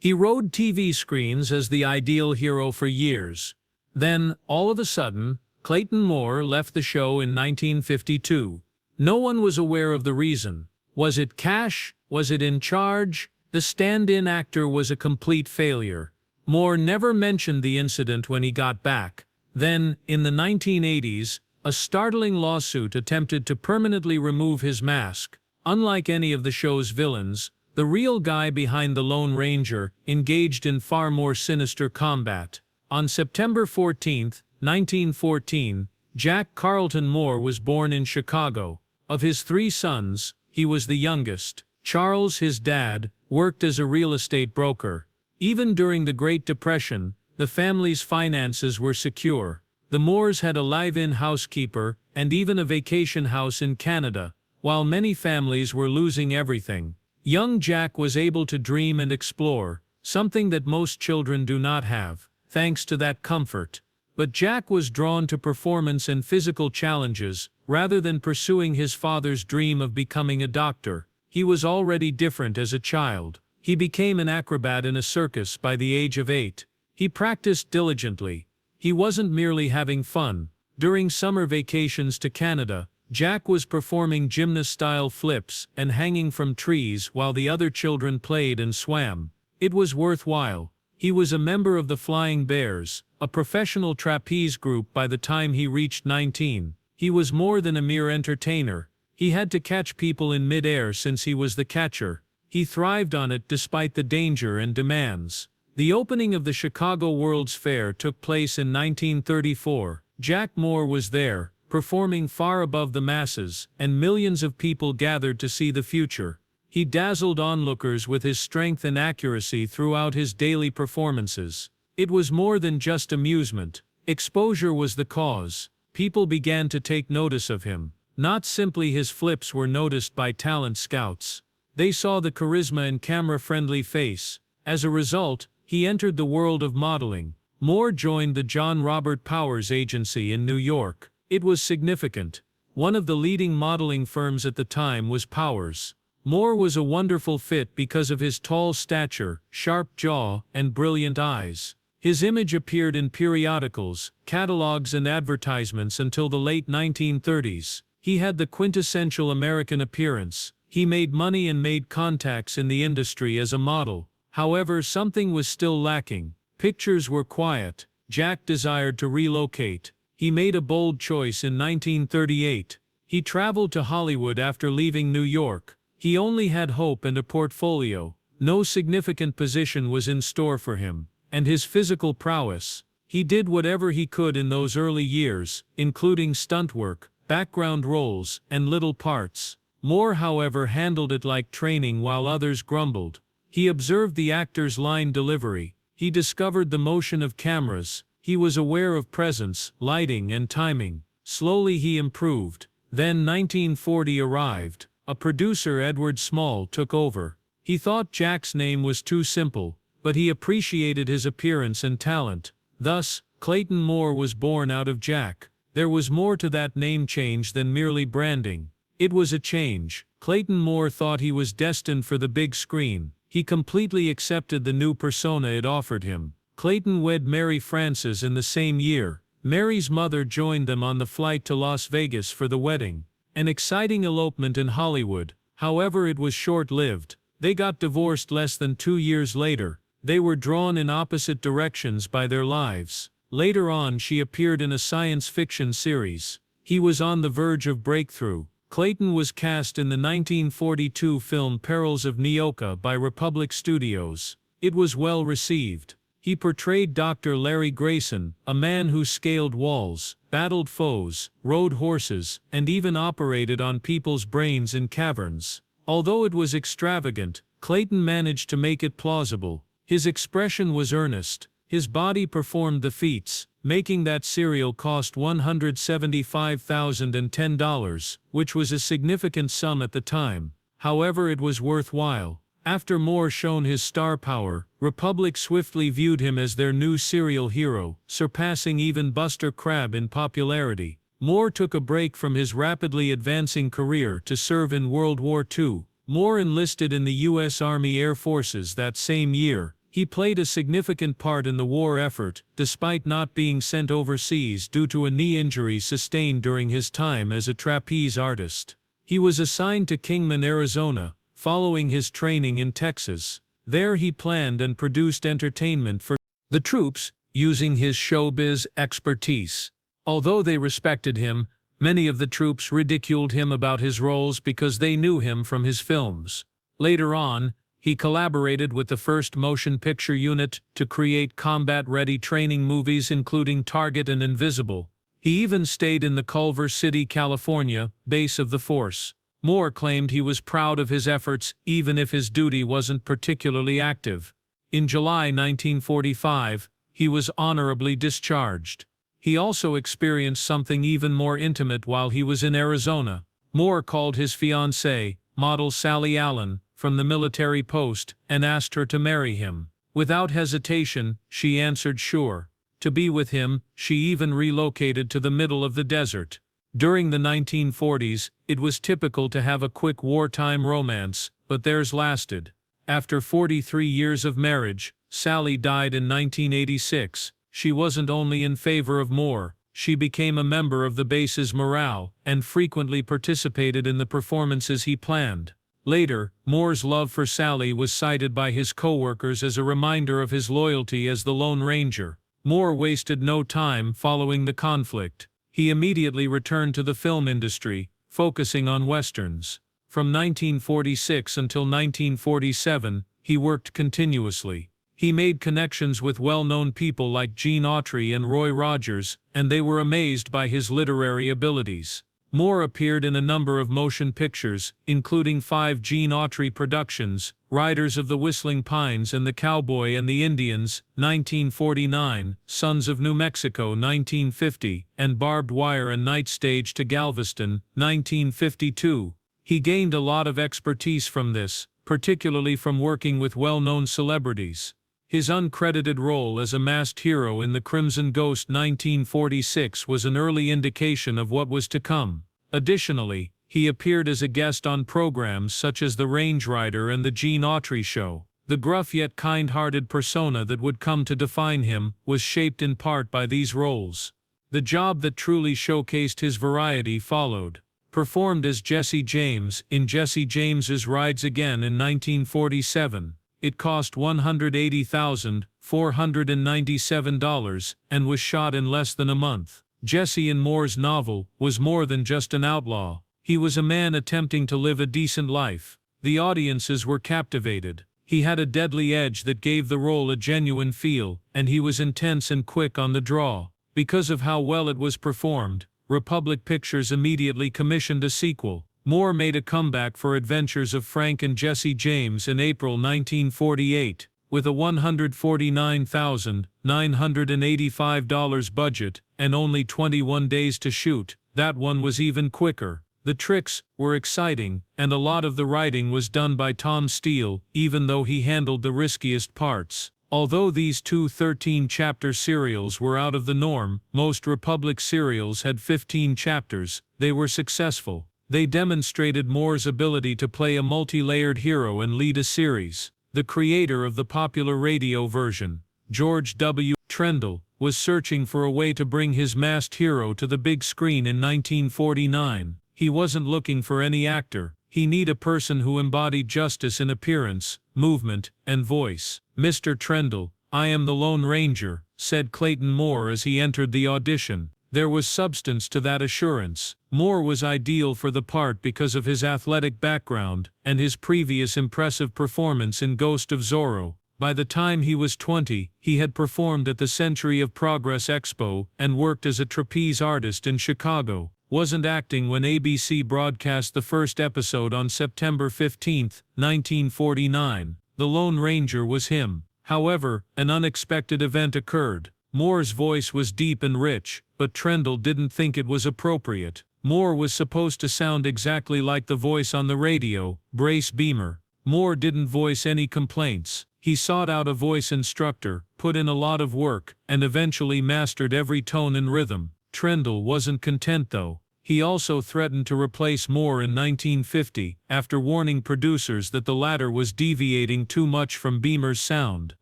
He rode TV screens as the ideal hero for years. Then, all of a sudden, Clayton Moore left the show in 1952. No one was aware of the reason. Was it cash? Was it in charge? The stand-in actor was a complete failure. Moore never mentioned the incident when he got back. Then, in the 1980s, a startling lawsuit attempted to permanently remove his mask. Unlike any of the show's villains, the real guy behind the Lone Ranger engaged in far more sinister combat. On September 14, 1914, Jack Carlton Moore was born in Chicago. Of his 3 sons, he was the youngest. Charles, his dad, worked as a real estate broker. Even during the Great Depression, the family's finances were secure. The Moores had a live-in housekeeper and even a vacation house in Canada, while many families were losing everything. Young Jack was able to dream and explore, something that most children do not have, thanks to that comfort. But Jack was drawn to performance and physical challenges, rather than pursuing his father's dream of becoming a doctor. He was already different as a child. He became an acrobat in a circus by the age of 8. He practiced diligently. He wasn't merely having fun. During summer vacations to Canada, Jack was performing gymnast-style flips and hanging from trees while the other children played and swam. It was worthwhile. He was a member of the Flying Bears, a professional trapeze group by the time he reached 19. He was more than a mere entertainer. He had to catch people in mid-air since he was the catcher. He thrived on it despite the danger and demands. The opening of the Chicago World's Fair took place in 1934. Jack Moore was there, performing far above the masses, and millions of people gathered to see the future. He dazzled onlookers with his strength and accuracy throughout his daily performances. It was more than just amusement. Exposure was the cause. People began to take notice of him. Not simply his flips were noticed by talent scouts. They saw the charisma and camera-friendly face. As a result, he entered the world of modeling. Moore joined the John Robert Powers Agency in New York. It was significant. One of the leading modeling firms at the time was Powers. Moore was a wonderful fit because of his tall stature, sharp jaw, and brilliant eyes. His image appeared in periodicals, catalogs, and advertisements until the late 1930s. He had the quintessential American appearance. He made money and made contacts in the industry as a model. However, something was still lacking. Pictures were quiet. Jack desired to relocate. He made a bold choice in 1938. He traveled to Hollywood after leaving New York. He only had hope and a portfolio. No significant position was in store for him. And his physical prowess. He did whatever he could in those early years, including stunt work, background roles, and little parts. Moore, however, handled it like training while others grumbled. He observed the actor's line delivery. He discovered the motion of cameras. He was aware of presence, lighting, and timing. Slowly he improved. Then 1940 arrived. A producer, Edward Small, took over. He thought Jack's name was too simple, but he appreciated his appearance and talent. Thus, Clayton Moore was born out of Jack. There was more to that name change than merely branding. It was a change. Clayton Moore thought he was destined for the big screen. He completely accepted the new persona it offered him. Clayton wed Mary Frances in the same year. Mary's mother joined them on the flight to Las Vegas for the wedding. An exciting elopement in Hollywood. However, it was short-lived. They got divorced less than 2 years later. They were drawn in opposite directions by their lives. Later on, she appeared in a science fiction series. He was on the verge of breakthrough. Clayton was cast in the 1942 film Perils of Neoka by Republic Studios. It was well received. He portrayed Dr. Larry Grayson, a man who scaled walls, battled foes, rode horses, and even operated on people's brains in caverns. Although it was extravagant, Clayton managed to make it plausible. His expression was earnest. His body performed the feats, making that serial cost $175,010, which was a significant sum at the time. However, it was worthwhile. After Moore shone his star power, Republic swiftly viewed him as their new serial hero, surpassing even Buster Crabbe in popularity. Moore took a break from his rapidly advancing career to serve in World War II. Moore enlisted in the U.S. Army Air Forces that same year. He played a significant part in the war effort, despite not being sent overseas due to a knee injury sustained during his time as a trapeze artist. He was assigned to Kingman, Arizona, following his training in Texas. There he planned and produced entertainment for the troops, using his showbiz expertise. Although they respected him, many of the troops ridiculed him about his roles because they knew him from his films. Later on, he collaborated with the first motion picture unit to create combat-ready training movies including Target and Invisible. He even stayed in the Culver City, California, base of the force. Moore claimed he was proud of his efforts even if his duty wasn't particularly active. In July 1945, he was honorably discharged. He also experienced something even more intimate while he was in Arizona. Moore called his fiancée, model Sally Allen, from the military post and asked her to marry him. Without hesitation, she answered sure. To be with him, she even relocated to the middle of the desert. During the 1940s, it was typical to have a quick wartime romance, but theirs lasted. After 43 years of marriage, Sally died in 1986. She wasn't only in favor of Moore, she became a member of the base's morale and frequently participated in the performances he planned. Later, Moore's love for Sally was cited by his co-workers as a reminder of his loyalty as the Lone Ranger. Moore wasted no time following the conflict. He immediately returned to the film industry, focusing on westerns. From 1946 until 1947, he worked continuously. He made connections with well-known people like Gene Autry and Roy Rogers, and they were amazed by his literary abilities. Moore appeared in a number of motion pictures, including 5 Gene Autry productions, Riders of the Whistling Pines and the Cowboy and the Indians, 1949, Sons of New Mexico, 1950, and Barbed Wire and Night Stage to Galveston, 1952. He gained a lot of expertise from this, particularly from working with well-known celebrities. His uncredited role as a masked hero in The Crimson Ghost 1946 was an early indication of what was to come. Additionally, he appeared as a guest on programs such as The Range Rider and The Gene Autry Show. The gruff yet kind-hearted persona that would come to define him was shaped in part by these roles. The job that truly showcased his variety followed. Performed as Jesse James in Jesse James's Rides Again in 1947. It cost $180,497 and was shot in less than a month. Jesse in Moore's novel was more than just an outlaw. He was a man attempting to live a decent life. The audiences were captivated. He had a deadly edge that gave the role a genuine feel, and he was intense and quick on the draw. Because of how well it was performed, Republic Pictures immediately commissioned a sequel. Moore made a comeback for Adventures of Frank and Jesse James in April 1948. With a $149,985 budget and only 21 days to shoot, that one was even quicker. The tricks were exciting, and a lot of the writing was done by Tom Steele, even though he handled the riskiest parts. Although these two 13-chapter serials were out of the norm, most Republic serials had 15 chapters, they were successful. They demonstrated Moore's ability to play a multi-layered hero and lead a series. The creator of the popular radio version, George W. Trendle, was searching for a way to bring his masked hero to the big screen in 1949. He wasn't looking for any actor. He needed a person who embodied justice in appearance, movement, and voice. "Mr. Trendle, I am the Lone Ranger," said Clayton Moore as he entered the audition. There was substance to that assurance. Moore was ideal for the part because of his athletic background and his previous impressive performance in Ghost of Zorro. By the time he was 20, he had performed at the Century of Progress Expo and worked as a trapeze artist in Chicago. Wasn't acting when ABC broadcast the first episode on September 15, 1949. The Lone Ranger was him. However, an unexpected event occurred. Moore's voice was deep and rich, but Trendle didn't think it was appropriate. Moore was supposed to sound exactly like the voice on the radio, Brace Beamer. Moore didn't voice any complaints. He sought out a voice instructor, put in a lot of work, and eventually mastered every tone and rhythm. Trendle wasn't content though. He also threatened to replace Moore in 1950, after warning producers that the latter was deviating too much from Beamer's sound.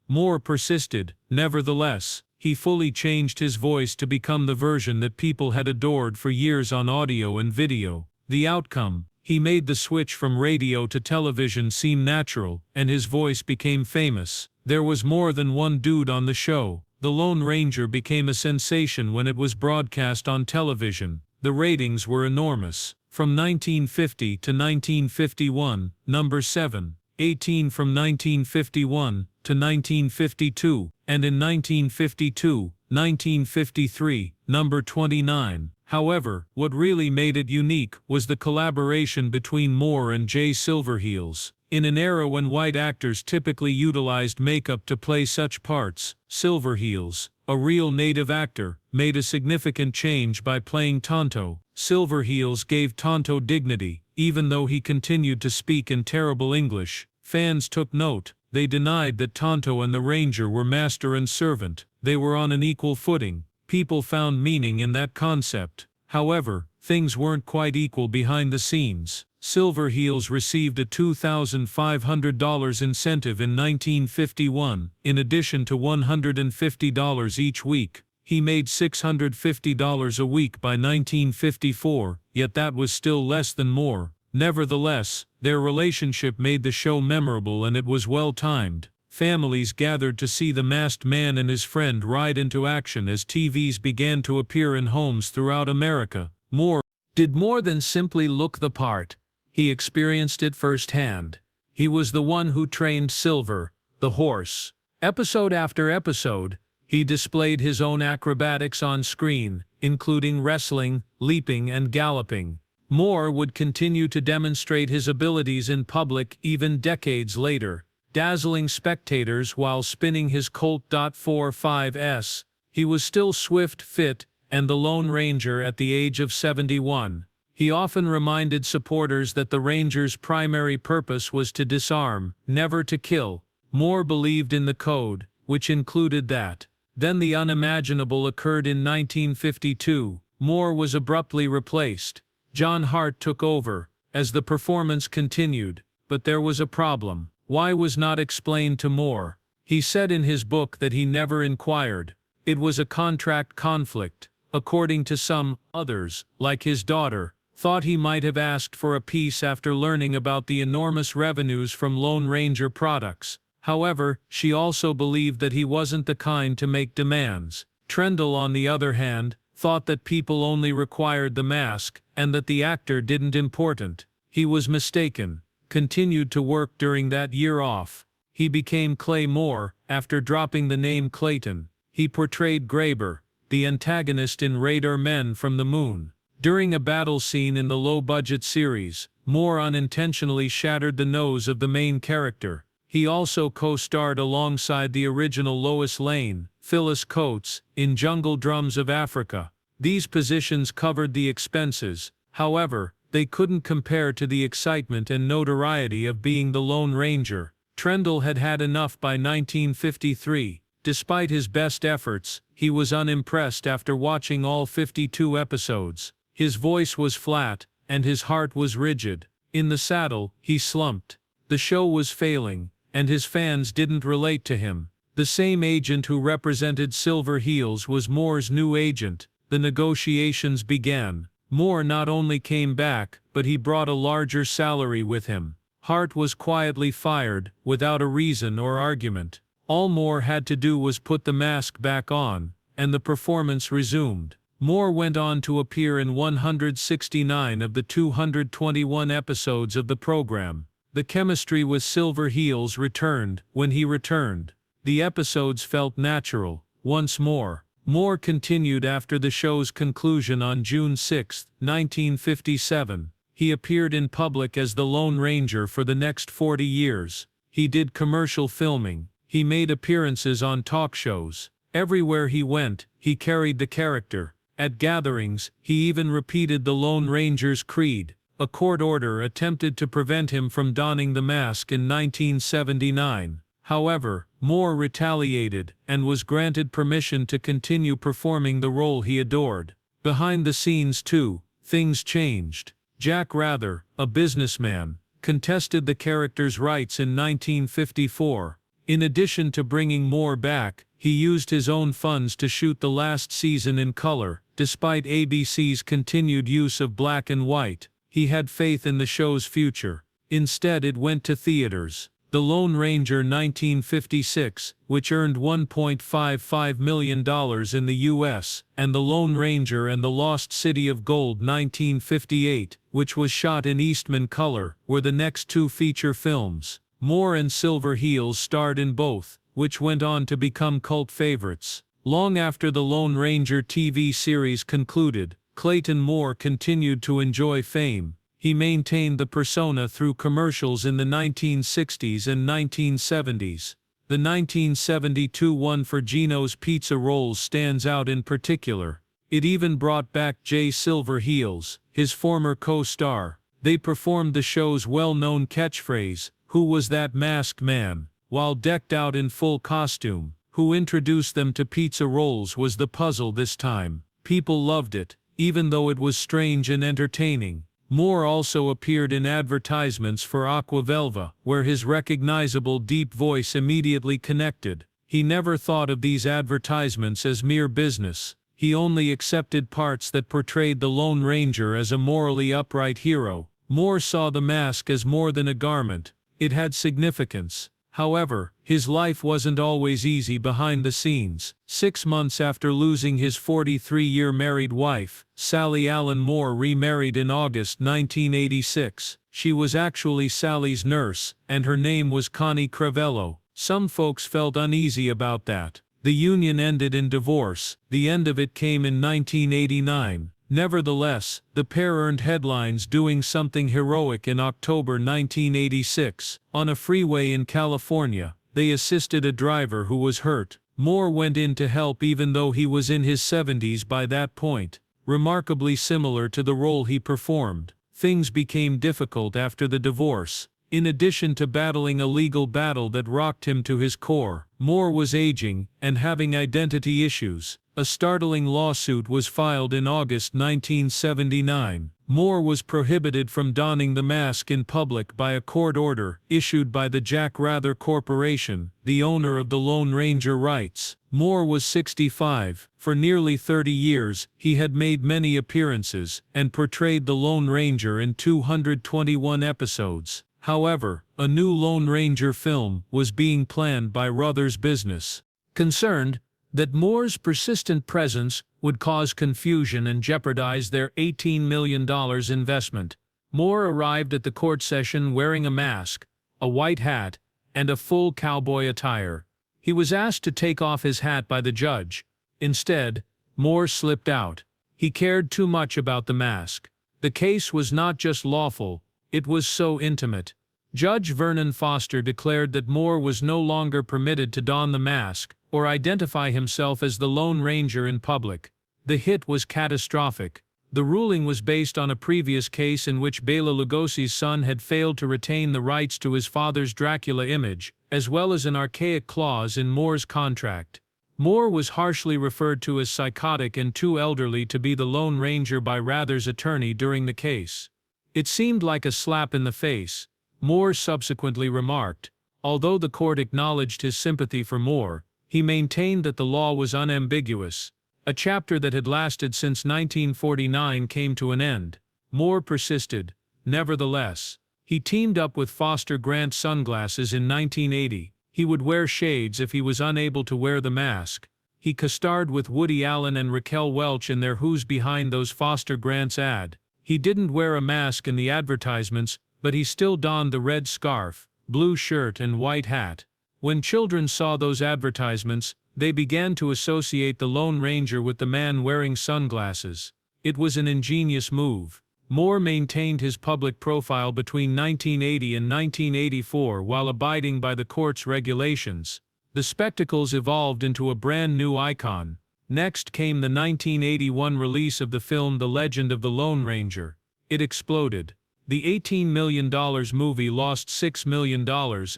Moore persisted. Nevertheless, he fully changed his voice to become the version that people had adored for years on audio and video. The outcome: he made the switch from radio to television seem natural, and his voice became famous. There was more than one dude on the show. The Lone Ranger became a sensation when it was broadcast on television. The ratings were enormous. From 1950 to 1951, number 7, 18 from 1951 to 1952, and in 1952, 1953, number 29. However, what really made it unique was the collaboration between Moore and Jay Silverheels. In an era when white actors typically utilized makeup to play such parts, Silverheels, a real native actor, made a significant change by playing Tonto. Silverheels gave Tonto dignity, even though he continued to speak in terrible English. Fans took note. They denied that Tonto and the Ranger were master and servant. They were on an equal footing. People found meaning in that concept. However, things weren't quite equal behind the scenes. Silverheels received a $2,500 incentive in 1951, in addition to $150 each week. He made $650 a week by 1954, yet that was still less than Moore. Nevertheless, their relationship made the show memorable, and it was well-timed. Families gathered to see the masked man and his friend ride into action as TVs began to appear in homes throughout America. Moore did more than simply look the part. He experienced it firsthand. He was the one who trained Silver, the horse. Episode after episode, he displayed his own acrobatics on screen, including wrestling, leaping, and galloping. Moore would continue to demonstrate his abilities in public even decades later, dazzling spectators while spinning his Colt .45s. He was still swift, fit, and the Lone Ranger at the age of 71. He often reminded supporters that the Ranger's primary purpose was to disarm, never to kill. Moore believed in the code, which included that. Then the unimaginable occurred in 1952. Moore was abruptly replaced. John Hart took over. As the performance continued, but there was a problem. Why was not explained to Moore. He said in his book that he never inquired. It was a contract conflict. According to some, others, like his daughter, thought he might have asked for a piece after learning about the enormous revenues from Lone Ranger products. However, she also believed that he wasn't the kind to make demands. Trendle, on the other hand, thought that people only required the mask, and that the actor didn't important. He was mistaken. Continued to work during that year off. He became Clay Moore, after dropping the name Clayton. He portrayed Graber, the antagonist in Radar Men from the Moon. During a battle scene in the low-budget series, Moore unintentionally shattered the nose of the main character. He also co-starred alongside the original Lois Lane, Phyllis Coates, in Jungle Drums of Africa. These positions covered the expenses. However, they couldn't compare to the excitement and notoriety of being the Lone Ranger. Trendle had had enough by 1953. Despite his best efforts, he was unimpressed after watching all 52 episodes. His voice was flat, and his heart was rigid. In the saddle, he slumped. The show was failing, and his fans didn't relate to him. The same agent who represented Silverheels was Moore's new agent. The negotiations began. Moore not only came back, but he brought a larger salary with him. Hart was quietly fired, without a reason or argument. All Moore had to do was put the mask back on, and the performance resumed. Moore went on to appear in 169 of the 221 episodes of the program. The chemistry with Silverheels returned. When he returned, the episodes felt natural. Once more, Moore continued after the show's conclusion on June 6, 1957. He appeared in public as the Lone Ranger for the next 40 years. He did commercial filming. He made appearances on talk shows. Everywhere he went, he carried the character. At gatherings, he even repeated the Lone Ranger's creed. A court order attempted to prevent him from donning the mask in 1979. However, Moore retaliated, and was granted permission to continue performing the role he adored. Behind the scenes too, things changed. Jack Rather, a businessman, contested the character's rights in 1954. In addition to bringing Moore back, he used his own funds to shoot the last season in color. Despite ABC's continued use of black and white, he had faith in the show's future. Instead, it went to theaters. The Lone Ranger 1956, which earned $1.55 million in the U.S., and The Lone Ranger and the Lost City of Gold 1958, which was shot in Eastman color, were the next two feature films. Moore and Silver Heels starred in both, which went on to become cult favorites. Long after the Lone Ranger TV series concluded, Clayton Moore continued to enjoy fame. He maintained the persona through commercials in the 1960s and 1970s. The 1972 one for Gino's Pizza Rolls stands out in particular. It even brought back Jay Silver Heels, his former co-star. They performed the show's well-known catchphrase, "Who was that masked man?" while decked out in full costume. Who introduced them to pizza rolls was the puzzle this time. People loved it, even though it was strange and entertaining. Moore also appeared in advertisements for Aquavelva, where his recognizable deep voice immediately connected. He never thought of these advertisements as mere business. He only accepted parts that portrayed the Lone Ranger as a morally upright hero. Moore saw the mask as more than a garment. It had significance. However, his life wasn't always easy behind the scenes. 6 months after losing his 43-year married wife, Sally Allen Moore remarried in August 1986. She was actually Sally's nurse, and her name was Connie Cravello. Some folks felt uneasy about that. The union ended in divorce. The end of it came in 1989. Nevertheless, the pair earned headlines doing something heroic in October 1986. On a freeway in California, they assisted a driver who was hurt. Moore went in to help even though he was in his 70s by that point. Remarkably similar to the role he performed. Things became difficult after the divorce. In addition to battling a legal battle that rocked him to his core, Moore was aging and having identity issues. A startling lawsuit was filed in August 1979. Moore was prohibited from donning the mask in public by a court order issued by the Jack Rather Corporation, the owner of the Lone Ranger rights. Moore was 65. For nearly 30 years, he had made many appearances and portrayed the Lone Ranger in 221 episodes. However, a new Lone Ranger film was being planned by Rather's business. Concerned that Moore's persistent presence would cause confusion and jeopardize their $18 million investment, Moore arrived at the court session wearing a mask, a white hat, and a full cowboy attire. He was asked to take off his hat by the judge. Instead, Moore slipped out. He cared too much about the mask. The case was not just lawful, it was so intimate. Judge Vernon Foster declared that Moore was no longer permitted to don the mask or identify himself as the Lone Ranger in public. The hit was catastrophic. The ruling was based on a previous case in which Bela Lugosi's son had failed to retain the rights to his father's Dracula image, as well as an archaic clause in Moore's contract. Moore was harshly referred to as psychotic and too elderly to be the Lone Ranger by Rather's attorney during the case. It seemed like a slap in the face, Moore subsequently remarked. Although the court acknowledged his sympathy for Moore, he maintained that the law was unambiguous. A chapter that had lasted since 1949 came to an end. Moore persisted. Nevertheless, he teamed up with Foster Grant Sunglasses in 1980. He would wear shades if he was unable to wear the mask. He co-starred with Woody Allen and Raquel Welch in their Who's Behind Those Foster Grants ad. He didn't wear a mask in the advertisements, but he still donned the red scarf, blue shirt and white hat. When children saw those advertisements, they began to associate the Lone Ranger with the man wearing sunglasses. It was an ingenious move. Moore maintained his public profile between 1980 and 1984 while abiding by the court's regulations. The spectacles evolved into a brand new icon. Next came the 1981 release of the film The Legend of the Lone Ranger. It exploded. The $18 million movie lost $6 million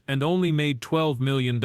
and only made $12 million.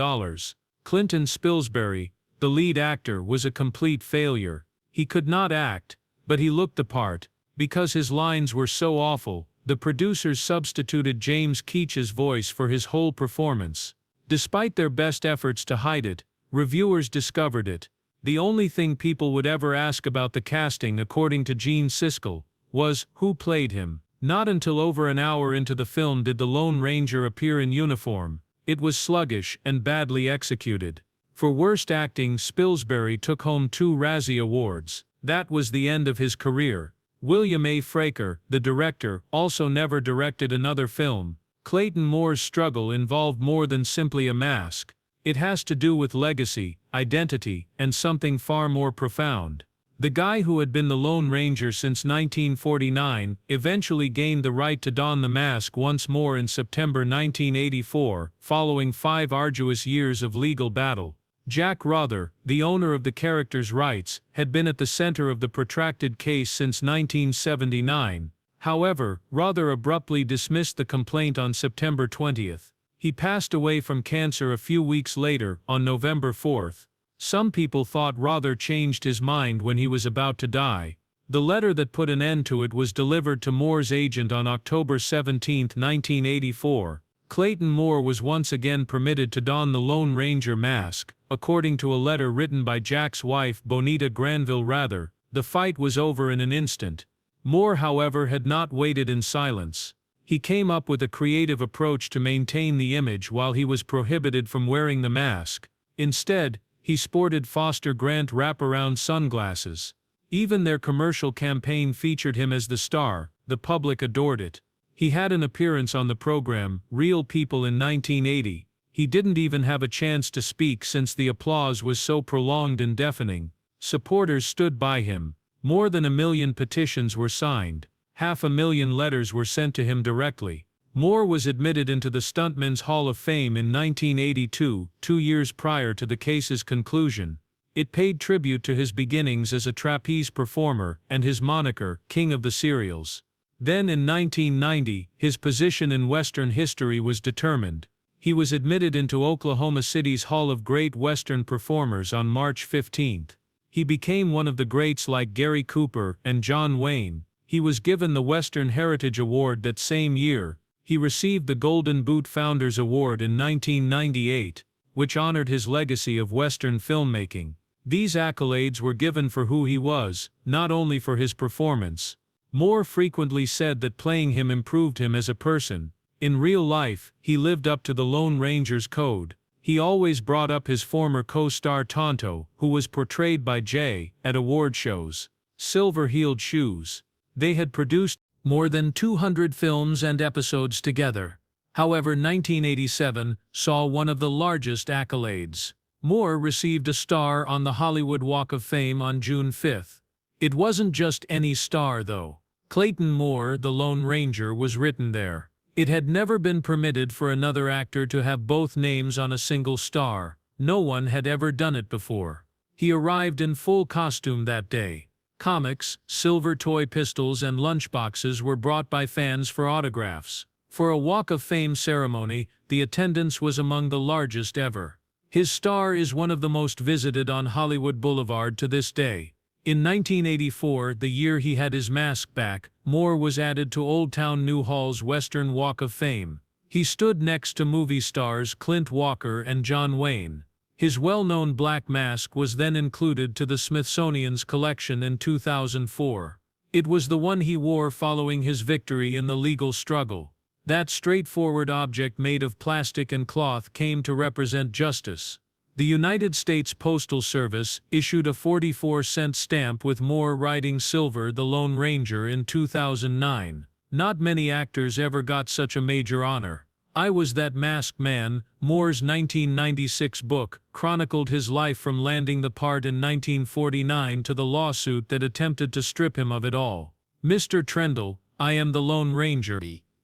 Clinton Spilsbury, the lead actor, was a complete failure. He could not act, but he looked the part. Because his lines were so awful, the producers substituted James Keach's voice for his whole performance. Despite their best efforts to hide it, reviewers discovered it. The only thing people would ever ask about the casting, according to Gene Siskel, was, who played him? Not until over an hour into the film did the Lone Ranger appear in uniform. It was sluggish and badly executed. For worst acting, Spilsbury took home 2 Razzie Awards. That was the end of his career. William A. Fraker, the director, also never directed another film. Clayton Moore's struggle involved more than simply a mask. It has to do with legacy, identity, and something far more profound. The guy who had been the Lone Ranger since 1949 eventually gained the right to don the mask once more in September 1984, following 5 arduous years of legal battle. Jack Rother, the owner of the character's rights, had been at the center of the protracted case since 1979. However, Rother abruptly dismissed the complaint on September 20th. He passed away from cancer a few weeks later, on November 4th. Some people thought Rother changed his mind when he was about to die. The letter that put an end to it was delivered to Moore's agent on October 17, 1984. Clayton Moore was once again permitted to don the Lone Ranger mask. According to a letter written by Jack's wife Bonita Granville Rather, the fight was over in an instant. Moore, however, had not waited in silence. He came up with a creative approach to maintain the image while he was prohibited from wearing the mask. Instead, he sported Foster Grant wraparound sunglasses. Even their commercial campaign featured him as the star. The public adored it. He had an appearance on the program, Real People, in 1980. He didn't even have a chance to speak since the applause was so prolonged and deafening. Supporters stood by him. More than 1 million petitions were signed. 500,000 letters were sent to him directly. Moore was admitted into the Stuntmen's Hall of Fame in 1982, 2 years prior to the case's conclusion. It paid tribute to his beginnings as a trapeze performer and his moniker, King of the Serials. Then in 1990, his position in Western history was determined. He was admitted into Oklahoma City's Hall of Great Western Performers on March 15. He became one of the greats like Gary Cooper and John Wayne. He was given the Western Heritage Award that same year. He received the Golden Boot Founders Award in 1998, which honored his legacy of Western filmmaking. These accolades were given for who he was, not only for his performance. Moore frequently said that playing him improved him as a person. In real life, he lived up to the Lone Ranger's code. He always brought up his former co-star Tonto, who was portrayed by Jay, at award shows. Silver-heeled shoes. They had produced more than 200 films and episodes together. However, 1987 saw one of the largest accolades. Moore received a star on the Hollywood Walk of Fame on June 5. It wasn't just any star, though. Clayton Moore, the Lone Ranger, was written there. It had never been permitted for another actor to have both names on a single star. No one had ever done it before. He arrived in full costume that day. Comics, silver toy pistols, and lunchboxes were brought by fans for autographs. For a Walk of Fame ceremony, the attendance was among the largest ever. His star is one of the most visited on Hollywood Boulevard to this day. In 1984, the year he had his mask back, Moore was added to Old Town New Hall's Western Walk of Fame. He stood next to movie stars Clint Walker and John Wayne. His well-known black mask was then included to the Smithsonian's collection in 2004. It was the one he wore following his victory in the legal struggle. That straightforward object made of plastic and cloth came to represent justice. The United States Postal Service issued a 44-cent stamp with Moore riding Silver the Lone Ranger in 2009. Not many actors ever got such a major honor. I Was That Masked Man, Moore's 1996 book, chronicled his life from landing the part in 1949 to the lawsuit that attempted to strip him of it all. Mr. Trendle, I am the Lone Ranger,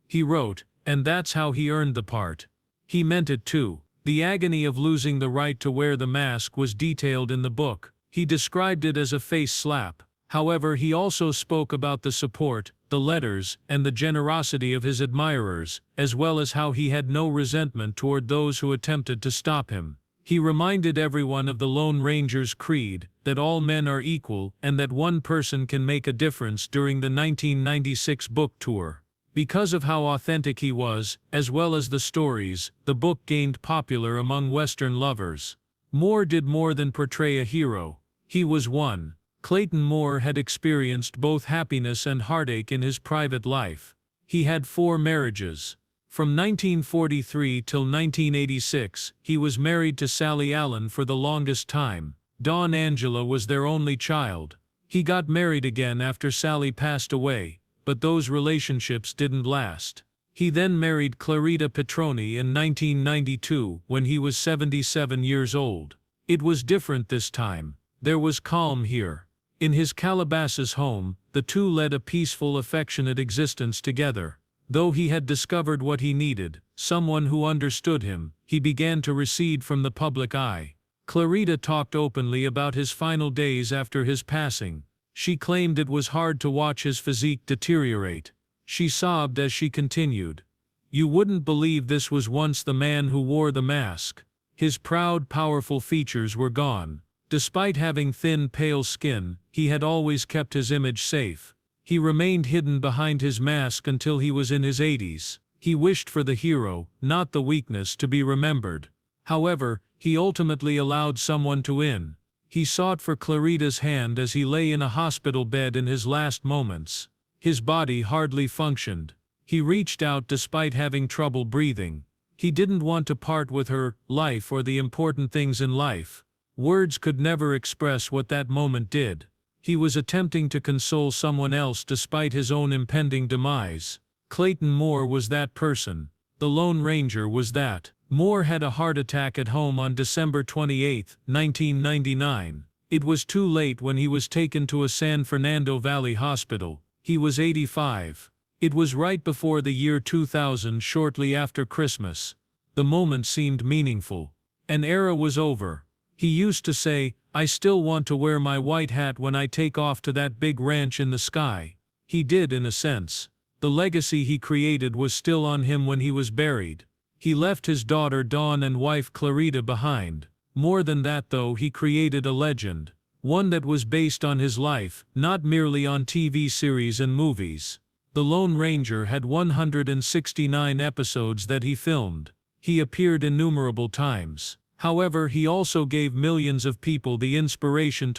he wrote, and that's how he earned the part. He meant it too. The agony of losing the right to wear the mask was detailed in the book. He described it as a face slap. However, he also spoke about the support, the letters, and the generosity of his admirers, as well as how he had no resentment toward those who attempted to stop him. He reminded everyone of the Lone Ranger's creed, that all men are equal and that one person can make a difference during the 1996 book tour. Because of how authentic he was, as well as the stories, the book gained popular among Western lovers. Moore did more than portray a hero. He was one. Clayton Moore had experienced both happiness and heartache in his private life. He had 4 marriages. From 1943 till 1986, he was married to Sally Allen for the longest time. Dawn Angela was their only child. He got married again after Sally passed away, but those relationships didn't last. He then married Clarita Petroni in 1992 when he was 77 years old. It was different this time. There was calm here. In his Calabasas home, the two led a peaceful, affectionate existence together. Though he had discovered what he needed, someone who understood him, he began to recede from the public eye. Clarita talked openly about his final days after his passing. She claimed it was hard to watch his physique deteriorate. She sobbed as she continued. "You wouldn't believe this was once the man who wore the mask." His proud, powerful features were gone. Despite having thin, pale skin, he had always kept his image safe. He remained hidden behind his mask until he was in his 80s. He wished for the hero, not the weakness, to be remembered. However, he ultimately allowed someone to in. He sought for Clarita's hand as he lay in a hospital bed in his last moments. His body hardly functioned. He reached out despite having trouble breathing. He didn't want to part with her life or the important things in life. Words could never express what that moment did. He was attempting to console someone else despite his own impending demise. Clayton Moore was that person. The Lone Ranger was that. Moore had a heart attack at home on December 28, 1999. It was too late when he was taken to a San Fernando Valley hospital. He was 85. It was right before the year 2000, shortly after Christmas. The moment seemed meaningful. An era was over. He used to say, "I still want to wear my white hat when I take off to that big ranch in the sky." He did, in a sense. The legacy he created was still on him when he was buried. He left his daughter Dawn and wife Clarita behind. More than that, though, he created a legend. One that was based on his life, not merely on TV series and movies. The Lone Ranger had 169 episodes that he filmed. He appeared innumerable times. However, he also gave millions of people the inspiration to